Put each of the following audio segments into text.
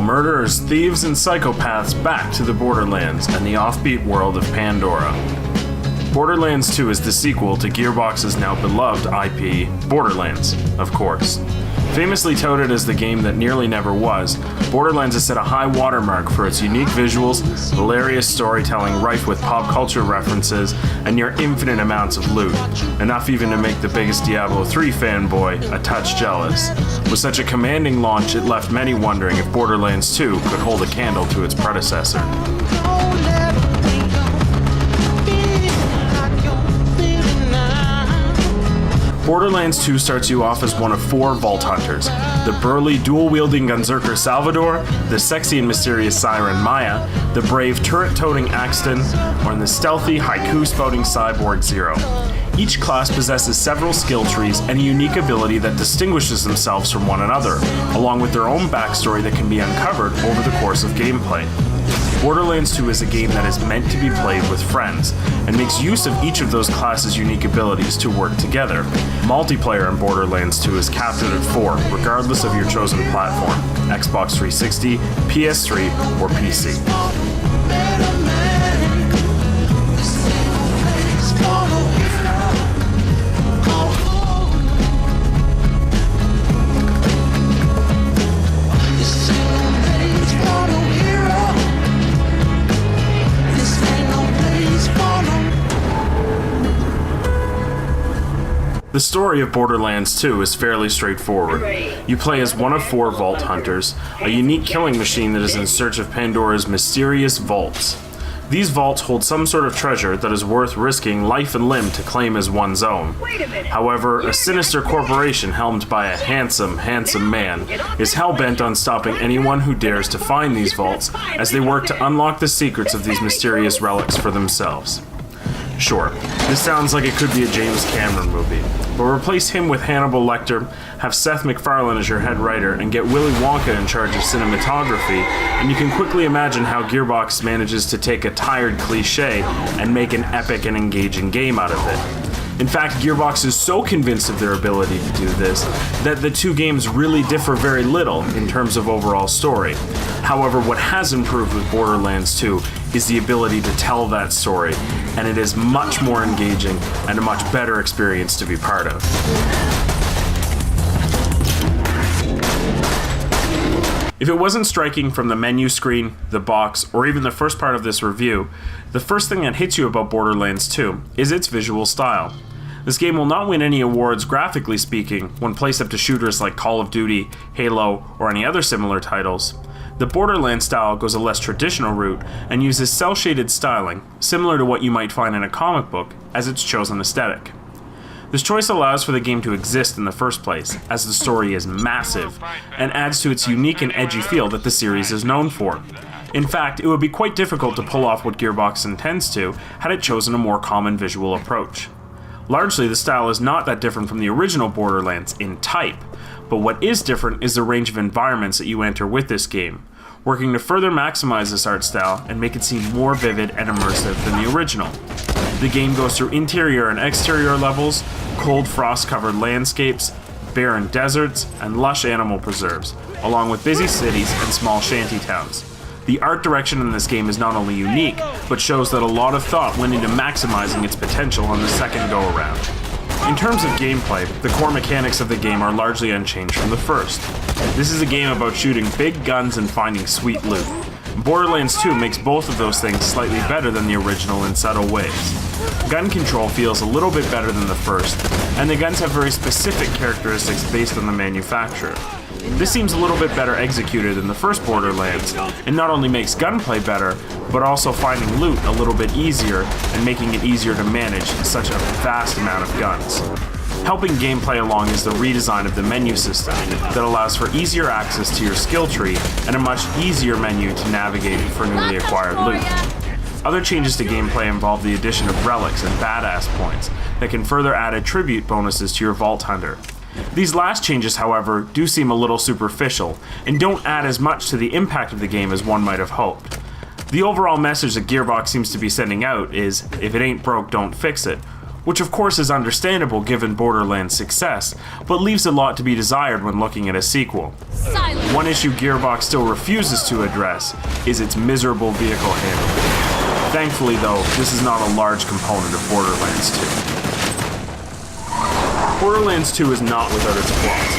murderers, thieves, and psychopaths back to the Borderlands and the offbeat world of Pandora. Borderlands 2 is the sequel to Gearbox's now beloved IP, Borderlands, of course. Famously touted as the game that nearly never was, Borderlands has set a high watermark for its unique visuals, hilarious storytelling rife with pop culture references, and near infinite amounts of loot, enough even to make the biggest Diablo 3 fanboy a touch jealous. With such a commanding launch, it left many wondering if Borderlands 2 could hold a candle to its predecessor. Borderlands 2 starts you off as one of 4 Vault Hunters: the burly, dual-wielding Gunzerker Salvador, the sexy and mysterious Siren Maya, the brave turret-toting Axton, or the stealthy, haiku-spouting Cyborg Zero. Each class possesses several skill trees and a unique ability that distinguishes themselves from one another, along with their own backstory that can be uncovered over the course of gameplay. Borderlands 2 is a game that is meant to be played with friends, and makes use of each of those classes' unique abilities to work together. Multiplayer in Borderlands 2 is capped at 4, regardless of your chosen platform: Xbox 360, PS3, or PC. The story of Borderlands 2 is fairly straightforward. You play as one of 4 Vault Hunters, a unique killing machine that is in search of Pandora's mysterious vaults. These vaults hold some sort of treasure that is worth risking life and limb to claim as one's own. However, a sinister corporation helmed by a handsome man is hell-bent on stopping anyone who dares to find these vaults as they work to unlock the secrets of these mysterious relics for themselves. Sure, this sounds like it could be a James Cameron movie, but replace him with Hannibal Lecter, have Seth MacFarlane as your head writer, and get Willy Wonka in charge of cinematography, and you can quickly imagine how Gearbox manages to take a tired cliche and make an epic and engaging game out of it. In fact, Gearbox is so convinced of their ability to do this that the 2 games really differ very little in terms of overall story. However, what has improved with Borderlands 2 is the ability to tell that story, and it is much more engaging and a much better experience to be part of. If it wasn't striking from the menu screen, the box, or even the first part of this review, the first thing that hits you about Borderlands 2 is its visual style. This game will not win any awards graphically speaking when placed up to shooters like Call of Duty, Halo, or any other similar titles. The Borderlands style goes a less traditional route and uses cel-shaded styling, similar to what you might find in a comic book, as its chosen aesthetic. This choice allows for the game to exist in the first place, as the story is massive, and adds to its unique and edgy feel that the series is known for. In fact, it would be quite difficult to pull off what Gearbox intends to had it chosen a more common visual approach. Largely, the style is not that different from the original Borderlands in type, but what is different is the range of environments that you enter with this game, working to further maximize this art style and make it seem more vivid and immersive than the original. The game goes through interior and exterior levels, cold frost-covered landscapes, barren deserts, and lush animal preserves, along with busy cities and small shanty towns. The art direction in this game is not only unique, but shows that a lot of thought went into maximizing its potential on the second go-around. In terms of gameplay, the core mechanics of the game are largely unchanged from the first. This is a game about shooting big guns and finding sweet loot. Borderlands 2 makes both of those things slightly better than the original in subtle ways. Gun control feels a little bit better than the first, and the guns have very specific characteristics based on the manufacturer. This seems a little bit better executed than the first Borderlands, and not only makes gunplay better, but also finding loot a little bit easier and making it easier to manage such a vast amount of guns. Helping gameplay along is the redesign of the menu system that allows for easier access to your skill tree and a much easier menu to navigate for newly acquired loot. Other changes to gameplay involve the addition of relics and badass points that can further add attribute bonuses to your Vault Hunter. These last changes, however, do seem a little superficial and don't add as much to the impact of the game as one might have hoped. The overall message that Gearbox seems to be sending out is, if it ain't broke, don't fix it, which of course is understandable given Borderlands' success, but leaves a lot to be desired when looking at a sequel. Silence. One issue Gearbox still refuses to address is its miserable vehicle handling. Thankfully though, this is not a large component of Borderlands 2. Borderlands 2 is not without its flaws.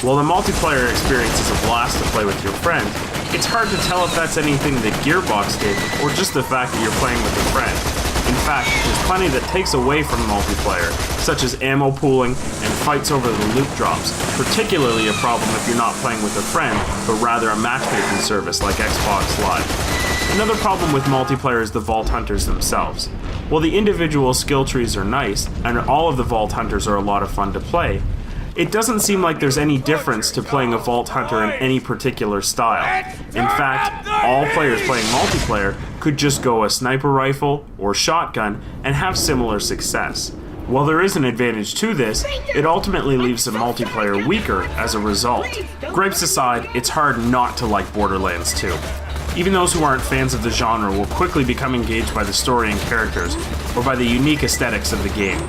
While the multiplayer experience is a blast to play with your friends, it's hard to tell if that's anything that Gearbox did, or just the fact that you're playing with a friend. In fact, there's plenty that takes away from multiplayer, such as ammo pooling and fights over the loot drops, particularly a problem if you're not playing with a friend, but rather a matchmaking service like Xbox Live. Another problem with multiplayer is the Vault Hunters themselves. While the individual skill trees are nice, and all of the Vault Hunters are a lot of fun to play, it doesn't seem like there's any difference to playing a Vault Hunter in any particular style. In fact, all players playing multiplayer could just go a sniper rifle or shotgun and have similar success. While there is an advantage to this, it ultimately leaves the multiplayer weaker as a result. Gripes aside, it's hard not to like Borderlands 2. Even those who aren't fans of the genre will quickly become engaged by the story and characters, or by the unique aesthetics of the game.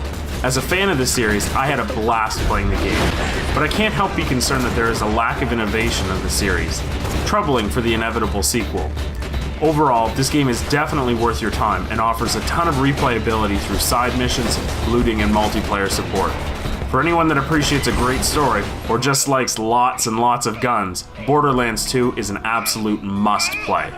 As a fan of the series, I had a blast playing the game, but I can't help be concerned that there is a lack of innovation of the series, troubling for the inevitable sequel. Overall, this game is definitely worth your time and offers a ton of replayability through side missions, looting, and multiplayer support. For anyone that appreciates a great story, or just likes lots and lots of guns, Borderlands 2 is an absolute must-play.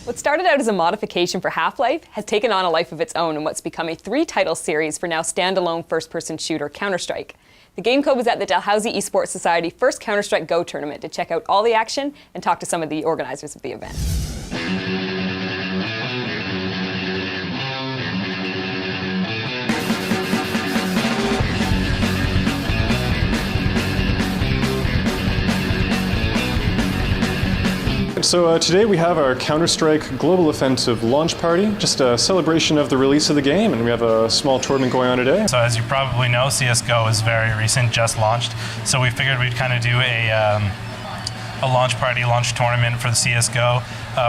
What started out as a modification for Half-Life has taken on a life of its own in what's become a 3-title series for now standalone first-person shooter CounterStrike. The game code was at the Dalhousie eSports Society first CounterStrike Go tournament to check out all the action and talk to some of the organizers of the event. So today we have our CounterStrike Global Offensive launch party, just a celebration of the release of the game, and we have a small tournament going on today. So as you probably know, CSGO is very recent, just launched, so we figured we'd kind of do a launch party, launch tournament for the CSGO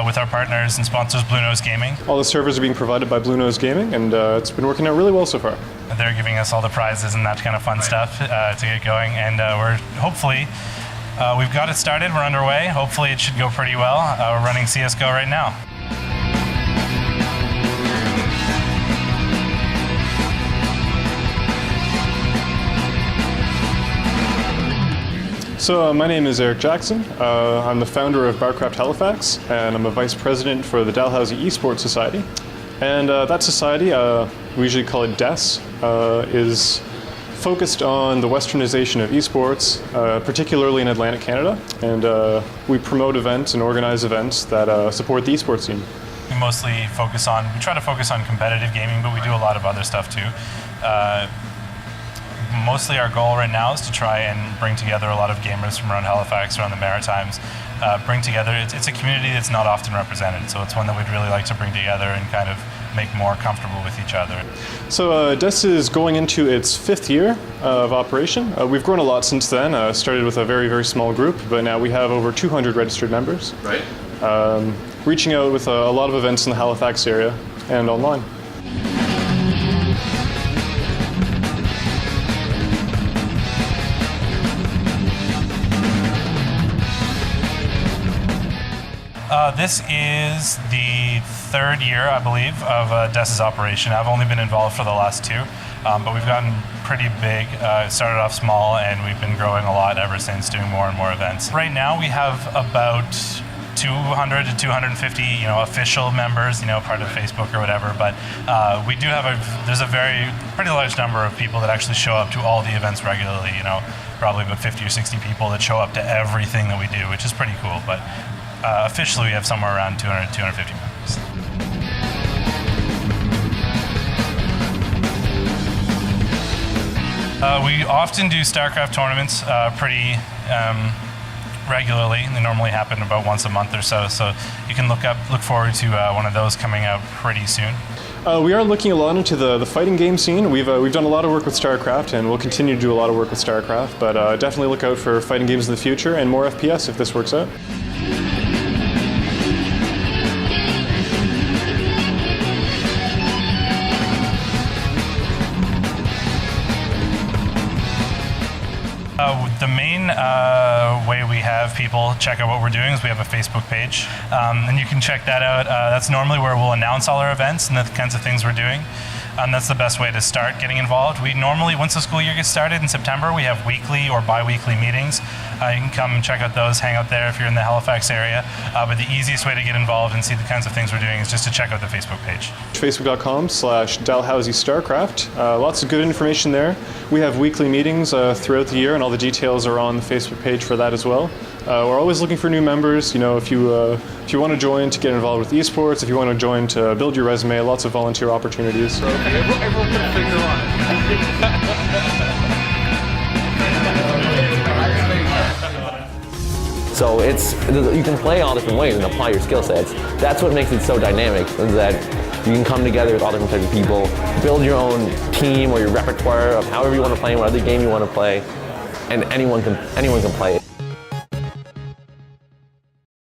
with our partners and sponsors Blue Nose Gaming. All the servers are being provided by Blue Nose Gaming, and it's been working out really well so far. They're giving us all the prizes and that kind of fun stuff to get going, and we're hopefully we've got it started, we're underway. Hopefully it should go pretty well. We're running CSGO right now. So my name is Eric Jackson. I'm the founder of Barcraft Halifax, and I'm a vice president for the Dalhousie eSports Society. And that society, we usually call it DeSS, is focused on the westernization of esports, particularly in Atlantic Canada, and we promote events and organize events that support the esports scene. We try to focus on competitive gaming, but we do a lot of other stuff too. Mostly our goal right now is to try and bring together a lot of gamers from around Halifax, around the Maritimes, it's a community that's not often represented, so it's one that we'd really like to bring together and kind of make more comfortable with each other. So DeSS is going into its 5th year of operation. We've grown a lot since then. Started with a very, very small group, but now we have over 200 registered members. Right. Reaching out with a lot of events in the Halifax area and online. This is the 3rd year, I believe, of DeSS's operation. I've only been involved for the last 2, but we've gotten pretty big. It started off small, and we've been growing a lot ever since, doing more and more events. Right now, we have about 200 to 250, official members, part of Facebook or whatever. But we do have there's a pretty large number of people that actually show up to all the events regularly. Probably about 50 or 60 people that show up to everything that we do, which is pretty cool. But officially, we have somewhere around 200 to 250 members. We often do StarCraft tournaments pretty regularly. They normally happen about once a month or so. So you can look forward to one of those coming out pretty soon. We are looking a lot into the fighting game scene. We've done a lot of work with StarCraft, and we'll continue to do a lot of work with StarCraft. But definitely look out for fighting games in the future and more FPS if this works out. main way we have people check out what we're doing is we have a Facebook page, and you can check that out. That's normally where we'll announce all our events and the kinds of things we're doing. That's the best way to start getting involved. We normally, once the school year gets started in September, we have weekly or bi-weekly meetings. You can come and check out those, hang out there if you're in the Halifax area. But the easiest way to get involved and see the kinds of things we're doing is just to check out the Facebook page. Facebook.com/Dalhousie Starcraft. Lots of good information there. We have weekly meetings throughout the year, and all the details are on the Facebook page for that as well. We're always looking for new members. You know, if you want to join to get involved with esports, if you want to join to build your resume, lots of volunteer opportunities. Everyone put a finger on it. So you can play all different ways and apply your skill sets. That's what makes it so dynamic, is that you can come together with all different types of people, build your own team or your repertoire of however you want to play, what other game you want to play, and anyone can play it.